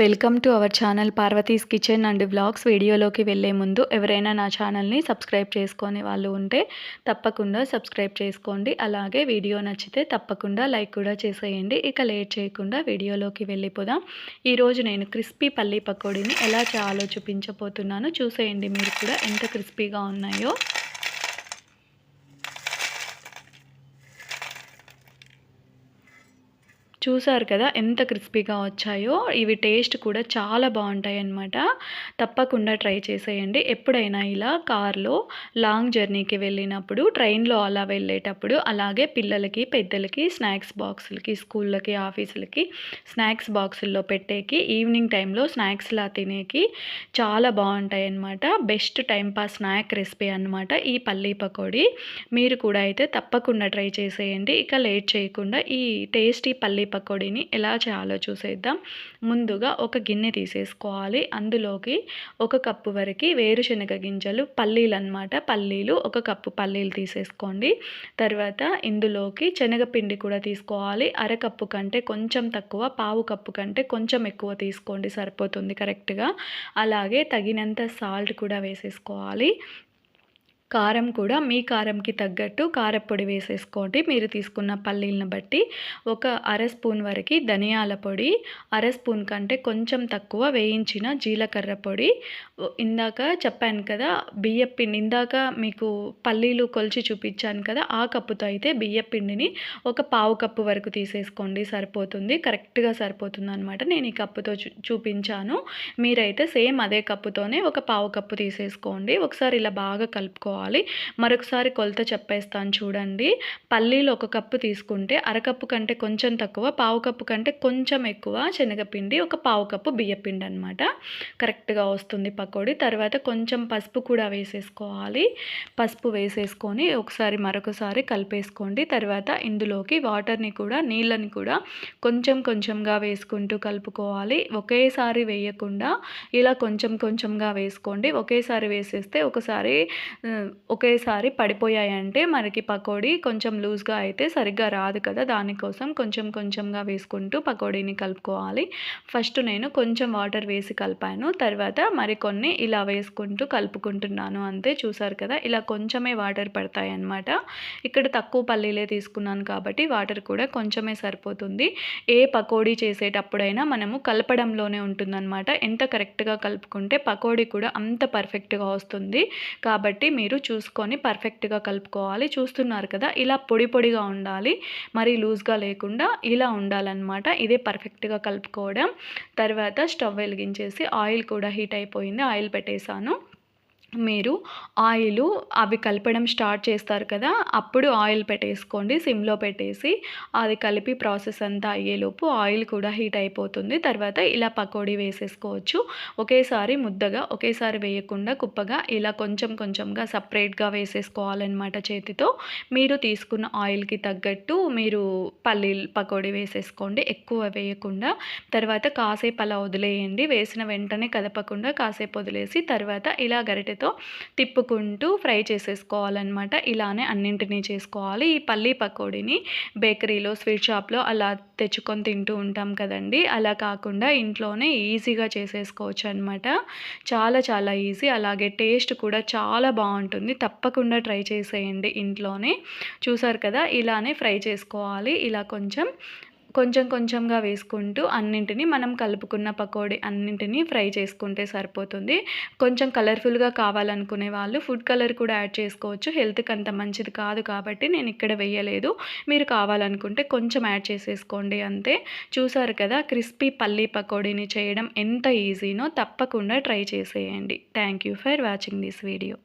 Welcome to our channel Parvati's kitchen and vlogs. వీడియోలోకి వెళ్ళే ముందు ఎవరైనా నా ఛానల్ని సబ్స్క్రైబ్ చేసుకునే వాళ్ళు ఉంటే తప్పకుండా సబ్స్క్రైబ్ చేసుకోండి. అలాగే వీడియో నచ్చితే తప్పకుండా లైక్ కూడా చేసేయండి. ఇక లేట్ చేయకుండా వీడియోలోకి వెళ్ళిపోదాం. ఈరోజు నేను క్రిస్పీ పల్లీ పకోడీని ఎలా చేయాలో చూపించబోతున్నాను. చూసేయండి మీరు కూడా ఎంత క్రిస్పీగా ఉన్నాయో. చూసారు కదా ఎంత క్రిస్పీగా వచ్చాయో. ఇవి టేస్ట్ కూడా చాలా బాగుంటాయన్నమాట. తప్పకుండా ట్రై చేసేయండి. ఎప్పుడైనా ఇలా కార్లో లాంగ్ జర్నీకి వెళ్ళినప్పుడు, ట్రైన్లో అలా వెళ్ళేటప్పుడు, అలాగే పిల్లలకి పెద్దలకి స్నాక్స్ బాక్సులకి, స్కూళ్ళకి ఆఫీసులకి స్నాక్స్ బాక్సుల్లో పెట్టేకి, ఈవినింగ్ టైంలో స్నాక్స్లా తినేకి చాలా బాగుంటాయి అన్నమాట. బెస్ట్ టైంపాస్ స్నాక్ రెసిపీ అన్నమాట ఈ పల్లీ పకోడీ. మీరు కూడా అయితే తప్పకుండా ట్రై చేసేయండి. ఇక లేట్ చేయకుండా ఈ టేస్టీ పల్లీ పకోడీని ఎలా చేయాలో చూసేద్దాం. ముందుగా ఒక గిన్నె తీసేసుకోవాలి. అందులోకి 1 కప్పు వరకు వేరుశనగ గింజలు, పల్లీలు అన్నమాట. పల్లీలు 1 కప్పు పల్లీలు తీసేసుకోండి. తర్వాత ఇందులోకి శనగపిండి కూడా తీసుకోవాలి. అరకప్పు కంటే కొంచెం తక్కువ, పావు కప్పు కంటే కొంచెం ఎక్కువ తీసుకోండి, సరిపోతుంది కరెక్ట్గా. అలాగే తగినంత సాల్ట్ కూడా వేసేసుకోవాలి. కారం కూడా మీ కారంకి తగ్గట్టు కారపొడి వేసేసుకోండి, మీరు తీసుకున్న పల్లీలను బట్టి. ఒక అర స్పూన్ వరకు ధనియాల పొడి, అర స్పూన్ కంటే కొంచెం తక్కువ వేయించిన జీలకర్ర పొడి. ఇందాక చెప్పాను కదా బియ్యపిండి, ఇందాక మీకు పల్లీలు కొలిచి చూపించాను కదా, ఆ కప్పుతో అయితే బియ్యపిండిని ఒక పావు కప్పు వరకు తీసేసుకోండి, సరిపోతుంది, కరెక్ట్గా సరిపోతుంది అనమాట. నేను ఈ కప్పుతో చూపించాను. మీరైతే సేమ్ అదే కప్పుతోనే ఒక పావు కప్పు తీసేసుకోండి. ఒకసారి ఇలా బాగా కలుపుకోవాలి. మరొకసారి కొలత చెప్పేస్తాను చూడండి. పల్లీలు 1 కప్పు తీసుకుంటే అరకప్పు కంటే కొంచెం తక్కువ, పావు కప్పు కంటే కొంచెం ఎక్కువ శనగపిండి, ఒక పావు కప్పు బియ్యపిండి అనమాట. కరెక్ట్గా వస్తుంది పకోడీ. తర్వాత కొంచెం పసుపు కూడా వేసేసుకోవాలి. పసుపు వేసేసుకొని ఒకసారి మరొకసారి కలిపేసుకోండి. తర్వాత ఇందులోకి వాటర్ని కూడా, నీళ్ళని కూడా కొంచెం కొంచెంగా వేసుకుంటూ కలుపుకోవాలి. ఒకేసారి వేయకుండా ఇలా కొంచెం కొంచెంగా వేసుకోండి. ఒకేసారి వేసేస్తే ఒకేసారి పడిపోయాయంటే మనకి పకోడీ కొంచెం లూజ్గా అయితే సరిగ్గా రాదు కదా, దానికోసం కొంచెం కొంచెంగా వేసుకుంటూ పకోడీని కలుపుకోవాలి. ఫస్ట్ నేను కొంచెం వాటర్ వేసి కలిపాను, తర్వాత మరికొన్ని ఇలా వేసుకుంటూ కలుపుకుంటున్నాను అంతే. చూసారు కదా, ఇలా కొంచెమే వాటర్ పడతాయి అన్నమాట. ఇక్కడ తక్కువ పల్లీలే తీసుకున్నాను కాబట్టి వాటర్ కూడా కొంచెమే సరిపోతుంది. ఏ పకోడీ చేసేటప్పుడైనా మనము కలపడంలోనే ఉంటుందన్నమాట. ఎంత కరెక్ట్గా కలుపుకుంటే పకోడీ కూడా అంత పర్ఫెక్ట్గా వస్తుంది. కాబట్టి మీరు చూసుకొని పర్ఫెక్ట్గా కలుపుకోవాలి. చూస్తున్నారు కదా, ఇలా పొడి పొడిగా ఉండాలి, మరి లూజ్గా లేకుండా ఇలా ఉండాలన్నమాట. ఇదే పర్ఫెక్ట్గా కలుపుకోవడం. తర్వాత స్టవ్ వెలిగించేసి ఆయిల్ కూడా హీట్ అయిపోయింది, ఆయిల్ పెట్టేశాను. మీరు ఆయిలు అవి కలపడం స్టార్ట్ చేస్తారు కదా, అప్పుడు ఆయిల్ పెట్టేసుకోండి, సిమ్లో పెట్టేసి. అది కలిపి ప్రాసెస్ అంతా అయ్యేలోపు ఆయిల్ కూడా హీట్ అయిపోతుంది. తర్వాత ఇలా పకోడీ వేసేసుకోవచ్చు. ఒకేసారి ముద్దగా, ఒకేసారి వేయకుండా కుప్పగా ఇలా కొంచెం కొంచెంగా సపరేట్గా వేసేసుకోవాలన్నమాట చేతితో. మీరు తీసుకున్న ఆయిల్కి తగ్గట్టు మీరు పల్లీలు పకోడీ వేసేసుకోండి, ఎక్కువ వేయకుండా. తర్వాత కాసేపు అలా వదిలేయండి, వేసిన వెంటనే కదపకుండా కాసేపు వదిలేసి తర్వాత ఇలా గరిటెతో తిప్పుకుంటూ ఫ్రై చేసేసుకోవాలన్నమాట. ఇలానే అన్నింటినీ చేసుకోవాలి. ఈ పల్లీ పకోడీని బేకరీలో, స్వీట్ షాప్లో అలా తెచ్చుకొని తింటూ ఉంటాం కదండి, అలా కాకుండా ఇంట్లోనే ఈజీగా చేసేసుకోవచ్చు అనమాట. చాలా చాలా ఈజీ, అలాగే టేస్ట్ కూడా చాలా బాగుంటుంది. తప్పకుండా ట్రై చేసేయండి ఇంట్లోనే. చూసారు కదా, ఇలానే ఫ్రై చేసుకోవాలి. ఇలా కొంచెం కొంచెం కొంచెంగా వేసుకుంటూ అన్నింటినీ మనం కలుపుకున్న పకోడీ అన్నింటినీ ఫ్రై చేసుకుంటే సరిపోతుంది. కొంచెం కలర్ఫుల్గా కావాలనుకునే వాళ్ళు ఫుడ్ కలర్ కూడా యాడ్ చేసుకోవచ్చు. హెల్త్కి అంత మంచిది కాదు కాబట్టి నేను ఇక్కడ వేయలేదు. మీరు కావాలనుకుంటే కొంచెం యాడ్ చేసేసుకోండి అంతే. చూసారు కదా, క్రిస్పీ పల్లీ పకోడీని చేయడం ఎంత ఈజీనో. తప్పకుండా ట్రై చేసేయండి. Thank you for watching this video.